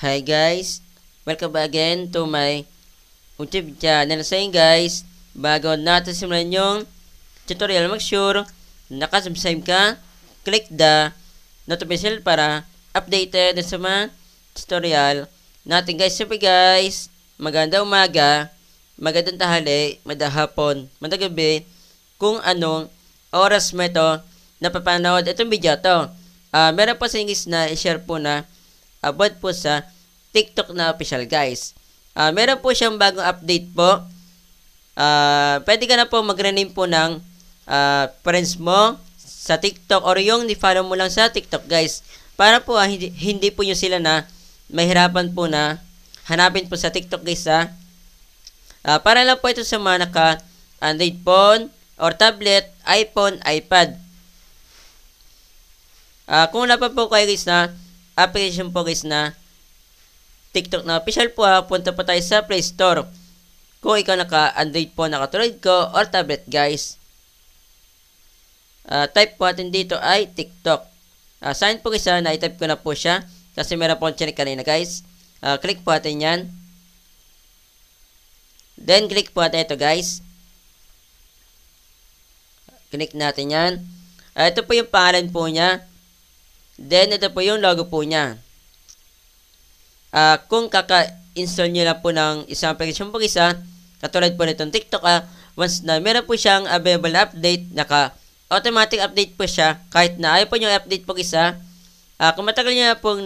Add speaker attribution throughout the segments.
Speaker 1: Hi guys, welcome back again to my YouTube channel. So yun guys, bago natin simulan yung tutorial, make sure nakasubscribe ka, click the notification para updated sa mga tutorial natin guys. Siyempre guys, magandang umaga, magandang tanghali, madahapon, madagabi, kung anong oras mo ito napapanood itong video to. Meron po sa English na i-share po na about po sa TikTok na official guys. Meron po siyang bagong update po. Pwede ka na po mag-rename po ng friends mo sa TikTok or yung ni-follow mo lang sa TikTok guys. Para po hindi po nyo sila na mahirapan po na hanapin po sa TikTok guys para lang po ito sa mga naka Android phone or tablet, iPhone, iPad. Kung wala pa po kayo guys na application po guys na TikTok na official po, punta po tayo sa Play Store. Kung ikaw naka-Android po, nakatulad ko, or tablet guys. Type po natin dito ay TikTok. Sa akin po guys na-type ko na po siya. Kasi meron po akong chinik kanina guys. Click po natin yan. Then click po natin ito guys. Click natin yan. Ito po yung pangalan po niya. Then, ito po yung logo po niya. Kung kaka-install nyo lang po ng isang application po isa, katulad po nitong TikTok, once na meron po siyang available update, naka-automatic update po siya, kahit na ayaw po nyo update po isa, kung matagal nyo na po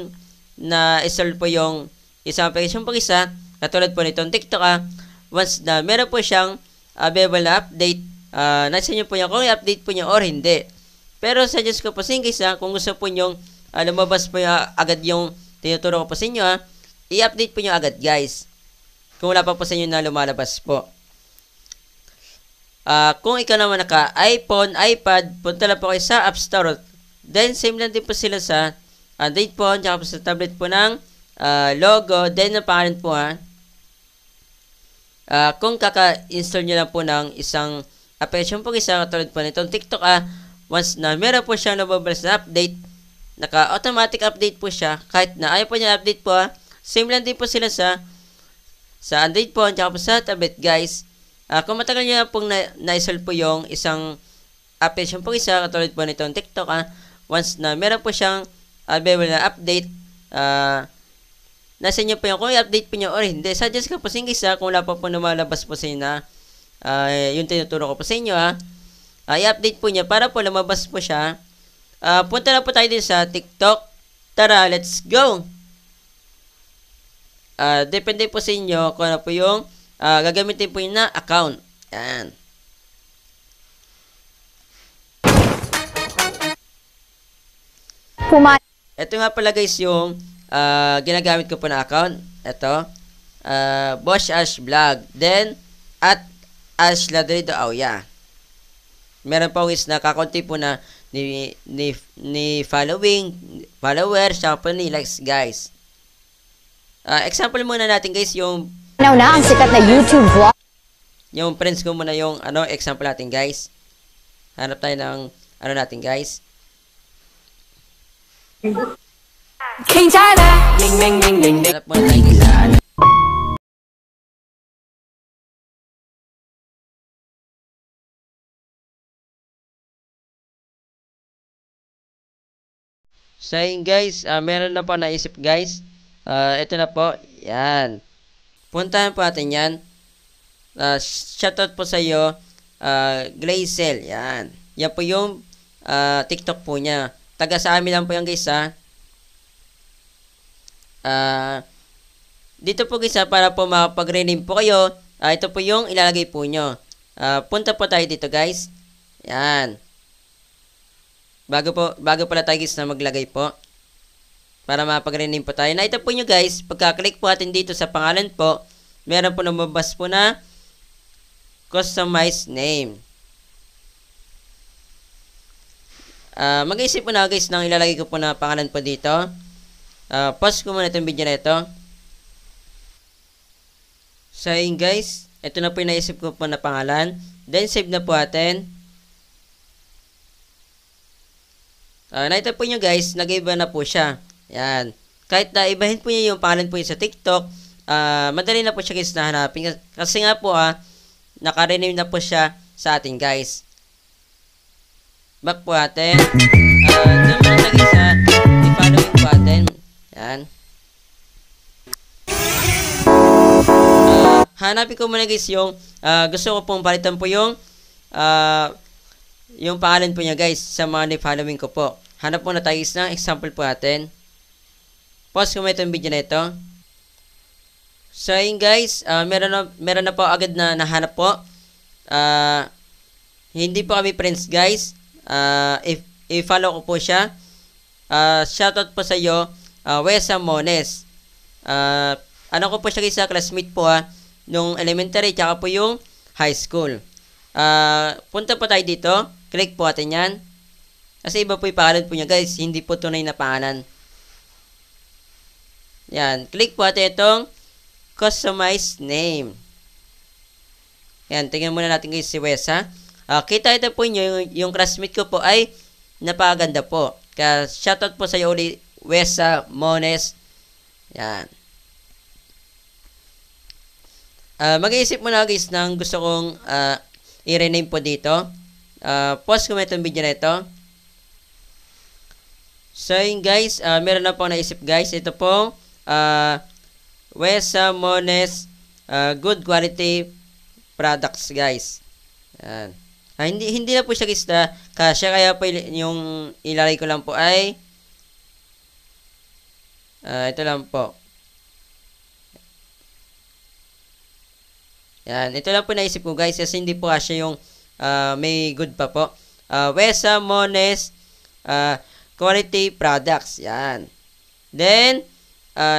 Speaker 1: na-install po yung isang application po isa, katulad po nitong TikTok, once na meron po siyang available update, nasa nyo po nyo kung i-update po nyo or hindi. Pero suggest ko po sa inyo guys, kung gusto po nyo lumabas po agad yung tinuturo ko po sa inyo, i-update po nyo agad guys. Kung wala pa po sa inyo na lumalabas po. Kung ikaw naman naka iPhone, iPad, punta lang po kayo sa App Store. Then same lang din po sila sa Android phone, tsaka po sa tablet po ng logo, then ang pangalan po kung kaka-install nyo lang po ng isang application po isa, katulad po nitong TikTok, once na meron po siyang lumabas na update, naka-automatic update po siya, kahit na ayaw po niya update po, same lang din po sila sa Android phone, tsaka po sa tablet guys. Kung matagal niya pong na-install po yung isang application po isa, katulad po nitong TikTok, once na meron po siyang available na update, nasa inyo po yung kung i-update po niyo or hindi. Suggest ko po sa inyo kung wala pa po lumalabas po sa inyo na yung tinuturo ko po sa inyo i-update po niya para po lumabas po siya. Punta na po tayo din sa TikTok. Tara, let's go! Depende po sa inyo kung ano po yung gagamitin po yun na account. Yan. Ito nga pala guys yung ginagamit ko po na account. Ito. Boss Ash Vlog. Then, at Ash Ladrido Auya. Meron pa guys na kakunti po na ni followers, saka po ni likes guys. Example muna natin guys yung
Speaker 2: now na ang sikat na YouTube vlog.
Speaker 1: Yung friends ko muna yung example natin guys. Hanap tayo ng natin guys.
Speaker 2: King Tyler.
Speaker 1: Hanap muna tayo guys So yun guys, meron na po naisip guys. Ito na po, yan. Puntahan po natin yan. Shoutout po sa iyo, Glazel, yan. Yan po yung TikTok po niya. Taga sa amin lang po yan guys dito po guys para po makapag-rename po kayo. Ito po yung ilalagay po nyo. Punta po tayo dito guys. Yan. Bago pala tayo guys na maglagay po. Para mapag-rename po tayo. Na ito po nyo guys. Pagka-click po natin dito sa pangalan po. Meron po lumabas po na customize name. Mag-isip po na guys ng ilalagay ko po na pangalan po dito. Pause ko muna itong video na ito. So yun guys. Ito na po yung naisip ko po na pangalan. Then save na po natin. Nakita po nyo guys, nag-iba na po siya. Yan. kahit na ibahin po niya yung pangalan po niya sa TikTok, madali na po siya guys na hanapin. Kasi nga po naka-rename na po siya sa atin guys. Back po natin. Doon mo na guys i-following po natin. Yan. Hanapin ko muna guys yung gusto ko pong palitan po yung pangalan po niya guys sa mga following ko po. Hanap muna tayo guys ng example po natin. Pause ko muna itong video na ito. So yun guys, meron na po agad na nahanap po. Hindi po kami friends guys. I-follow ko po siya. Shoutout po sa iyo, Wesa Mones. Ano ko po siya guys sa classmate po nung elementary tsaka po yung high school. Punta po tayo dito. Click po natin yan. Kasi iba po yung pangalan po niya guys. Hindi po tunay na pangalan. Yan. Click po natin itong customize name. Yan. Tingnan muna natin guys si Wesa. Kita ito po nyo. Yung classmate ko po ay napakaganda po. Kaya shoutout po sa iyo ulit Wesa Mones. Yan. Mag-iisip muna guys ng gusto kong i-rename po dito. Pause ko muna itong video na ito. So yun guys, meron na po naisip guys. Ito po, Wesa Mones good quality products guys. Yan. Hindi na po siya guys na kasya, kaya po yung ilalagay ko lang po ay ito lang po. Yan, ito lang po naisip ko guys kasi hindi po kasya yung may good pa po. Wesa Mones quality products. Yan. Then,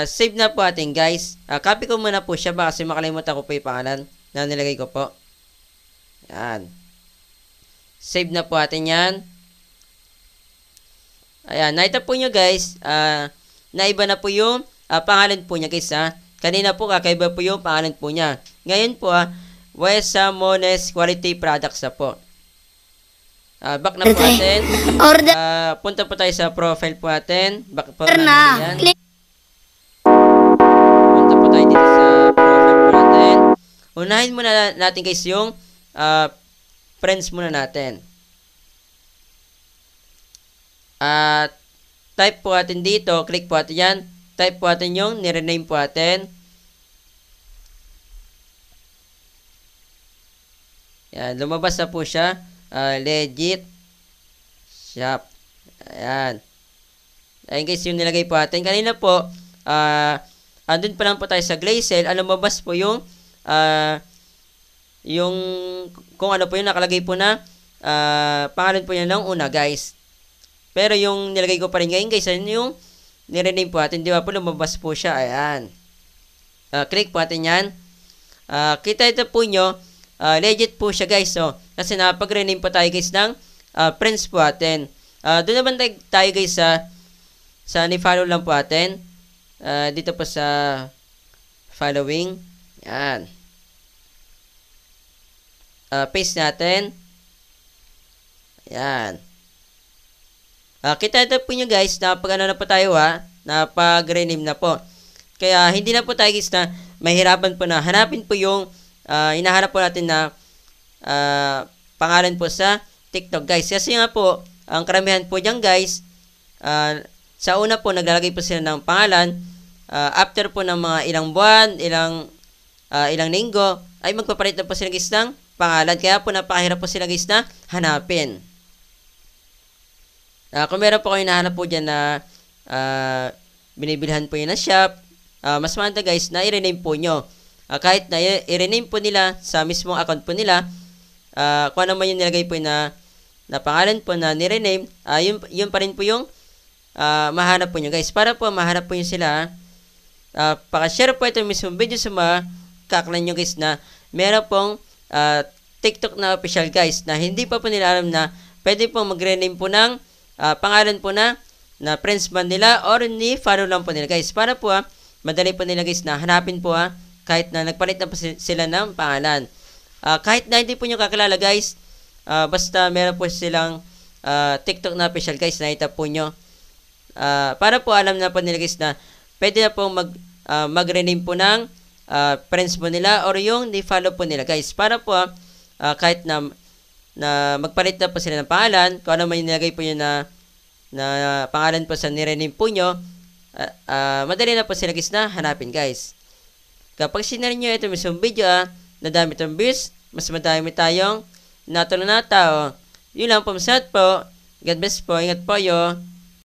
Speaker 1: save na po atin guys. Copy ko muna po siya baka kasi makalimutan ko po yung pangalan na nilagay ko po. Yan. Save na po atin yan. Ayan. Nakita po nyo guys. Naiba na po yung pangalan po niya guys Kanina po kakaiba po yung pangalan po niya. Ngayon po Wesa Mones quality products na po. Back na po natin. Punta po tayo sa profile po natin. Back po natin yan. Punta po tayo dito sa profile po natin. Unahin muna natin guys yung friends muna natin. Type po natin dito. Click po natin yan. Type po natin yung nirename po natin. Yan. Lumabas na po siya. Legit shop. Ayan. Ayan guys yung nilagay po natin. Kanina po, andun pa lang po tayo sa Glazel. Lumabas po yung kung ano po yung nakalagay po na pangalan po niya ng una guys. Pero yung nilagay ko pa rin ngayon guys, ano yung nirename po natin. Di ba po lumabas po siya. Ayan. Click po natin yan. Kita ito po nyo. Legit po siya guys. So, kasi napag-rename po tayo guys ng friends po natin. Doon naman tayo guys sa ni-follow lang po natin. Dito po sa following. Yan. Paste natin. Yan. Kita ito po nyo guys. Napag-ano na po tayo napag-rename na po. Kaya hindi na po tayo guys na mahirapan po na hanapin po yung hinahanap po natin na pangalan po sa TikTok guys. Kasi nga po, ang karamihan po dyan guys, sa una po naglalagay po sila ng pangalan, after po ng mga ilang buwan, ilang linggo, ay magpapalit na po sila guys ng pangalan. Kaya po napakahirap po sila guys na hanapin. Kung meron po kayo nahanap po dyan na binibilhan po yun na shop, mas maganda guys na i-rename po nyo. Kahit na i-rename po nila sa mismong account po nila, kung ano man yung nilagay po na pangalan po na ni-rename, yun pa rin po yung mahanap po nyo guys. Para po mahanap po nyo sila, pakashare po ito mismong video sa mga kaklan nyo guys na meron pong TikTok na official guys na hindi pa po nila alam na pwede pong mag-rename po ng pangalan po na friends man nila or ni follow lang po nila guys. Para po madali po nila guys na hanapin po kahit na nagpalit na po sila ng pangalan. Kahit na hindi po nyo kakilala guys, basta meron po silang TikTok na official guys, nakita po nyo. Para po alam na po nila guys na pwede na po mag-rename po ng friends po nila or yung ni-follow po nila guys. Para po kahit na magpalit na po sila ng pangalan, kung ano man yung nilagay po yun na pangalan po sa nirename po nyo, madali na po sila guys na hanapin guys. Kapag sinare nyo ito mismong video na dami itong views, mas madami tayong natulong na tao. Yun lang po, masat po. God bless po. Ingat po yo.